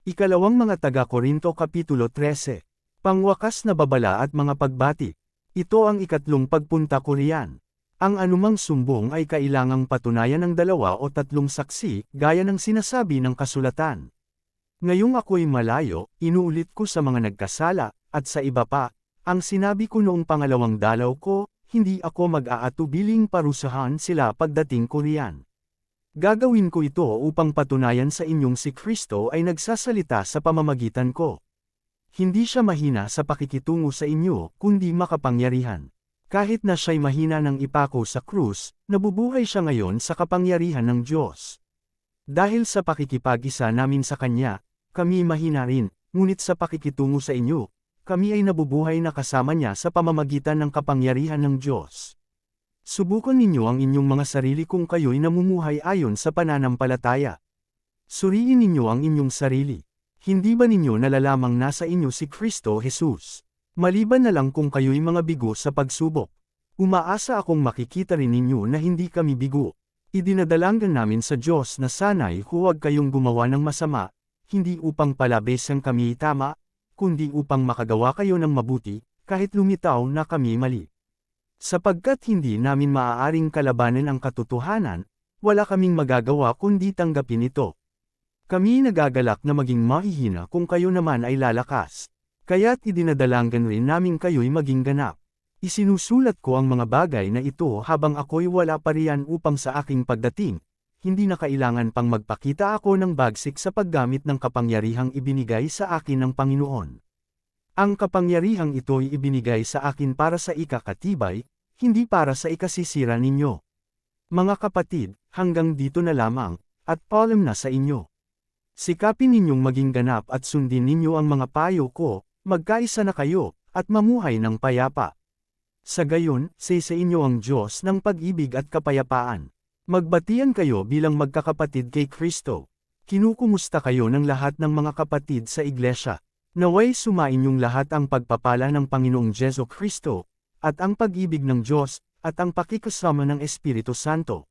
Ikalawang mga taga-Korinto Kapitulo 13. Pangwakas na babala at mga pagbati. Ito ang ikatlong pagpunta ko riyan. Ang anumang sumbong ay kailangang patunayan ng 2 o 3 saksi, gaya ng sinasabi ng kasulatan. Ngayong ako'y malayo, inuulit ko sa mga nagkasala, at sa iba pa, ang sinabi ko noong pangalawang dalaw ko, hindi ako mag-aatubiling parusahan sila pagdating ko riyan. Gagawin ko ito upang patunayan sa inyong si Kristo ay nagsasalita sa pamamagitan ko. Hindi siya mahina sa pakikitungo sa inyo, kundi makapangyarihan. Kahit na siya'y mahina ng ipako sa krus, nabubuhay siya ngayon sa kapangyarihan ng Diyos. Dahil sa pakikipag-isa namin sa Kanya, kami mahina rin, ngunit sa pakikitungo sa inyo, kami ay nabubuhay na kasama niya sa pamamagitan ng kapangyarihan ng Diyos. Subukan ninyo ang inyong mga sarili kung kayo'y namumuhay ayon sa pananampalataya. Suriin ninyo ang inyong sarili. Hindi ba ninyo nalalamang nasa inyo si Kristo Jesus? Maliban na lang kung kayo'y mga bigo sa pagsubok. Umaasa akong makikita rin ninyo na hindi kami bigo. Idinadalanggan namin sa Diyos na sana'y huwag kayong gumawa ng masama, hindi upang palabis ang kami tama, kundi upang makagawa kayo ng mabuti, kahit lumitaw na kami mali. Sapagkat hindi namin maaaring kalabanin ang katotohanan, wala kaming magagawa kundi tanggapin ito. Kami nagagalak na maging mahihina kung kayo naman ay lalakas. Kaya't idinadalanggan rin namin kayo'y maging ganap. Isinusulat ko ang mga bagay na ito habang ako'y wala pa riyan upang sa aking pagdating, hindi na kailangan pang magpakita ako ng bagsik sa paggamit ng kapangyarihang ibinigay sa akin ng Panginoon. Ang kapangyarihang ito'y ibinigay sa akin para sa ikakatibay, hindi para sa ikasisira ninyo. Mga kapatid, hanggang dito na lamang, at paalam na sa inyo. Sikapin ninyong maging ganap at sundin ninyo ang mga payo ko, magkaisa na kayo, at mamuhay ng payapa. Sa gayon, sa inyo ang Diyos ng pag-ibig at kapayapaan. Magbatian kayo bilang magkakapatid kay Kristo. Kinukumusta kayo ng lahat ng mga kapatid sa iglesia. Naway sumain yung lahat ang pagpapala ng Panginoong Jesu Kristo, at ang pag-ibig ng Diyos, at ang pakikasama ng Espiritu Santo.